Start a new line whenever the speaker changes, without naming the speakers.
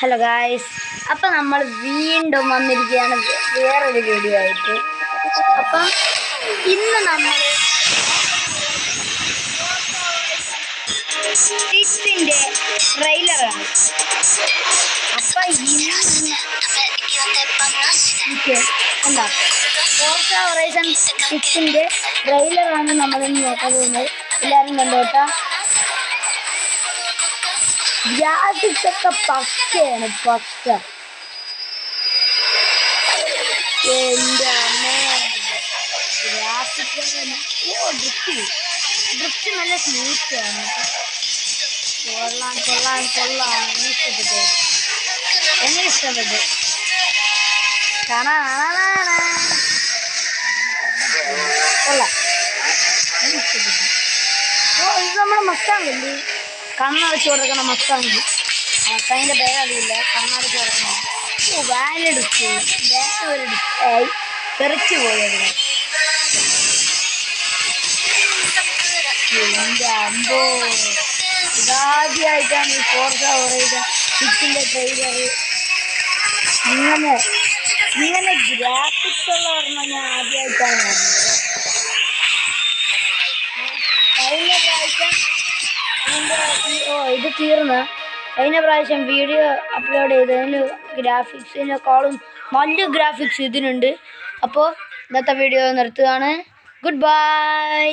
Hello guys, അപ്പം നമ്മൾ വീണ്ടും വന്നിരിക്കുകയാണ് വേറൊരു വീഡിയോ ആയിട്ട്. അപ്പം ഇന്ന് നമ്മൾ സിക്സിൻ്റെ ട്രെയിലറാണ്. അപ്പം എന്താ ഫോർസ ഹൊറൈസൺ 6ൻ്റെ ട്രെയിലറാണ് നമ്മളിന്ന് നോക്കാൻ പോകുന്നത്. എല്ലാവരും കണ്ടോട്ടാ. ഗ്രാഫിക്സ് ഒക്കെ പക്കയാണ്, പക്ക. എൻ്റെ അമ്മേ, ഗ്രാഫിക്സ് ഡ്രിഫ്റ്റ് നല്ല സ്മൂത്താണ്. കൊള്ളാം കൊള്ളാം കൊള്ളാം. എങ്ങനെ ഇഷ്ടപ്പെട്ടു കൊള്ളാം. ഇഷ്ടപ്പെട്ടു. ഇത് നമ്മുടെ മസ്താങ്കല്ലേ, കണ്ണടച്ച് കൊടുക്കണം. മസ്താങ്ക് മസ്താങ്ങിൻ്റെ പേരറിയില്ല, കണ്ണടച്ച് കൊടുക്കണം. വാലെടുത്തു, വേറെ ഡിസ്റ്റായി തെറിച്ചു പോയത്. എൻ്റെ അമ്പോ, ഇതാദ്യമായിട്ടാണ് ഈ ഫോർസ ഹൊറൈസൺ 6ൻ്റെ ട്രെയിലർ ഇങ്ങനെ ഗ്രാഫിക്സ് ഉള്ള പറഞ്ഞാൽ ഞാൻ ആദ്യമായിട്ടാണ് കാണുന്നത്. കഴിഞ്ഞ പ്രാവശ്യം ഇത് തീർന്ന കഴിഞ്ഞ പ്രാവശ്യം വീഡിയോ അപ്ലോഡ് ചെയ്തതിന് ഗ്രാഫിക്സിനേക്കാളും നല്ല ഗ്രാഫിക്സ് ഇതിനുണ്ട്. അപ്പോൾ ഇന്നത്തെ വീഡിയോ നിർത്തുകയാണ്. Good bye.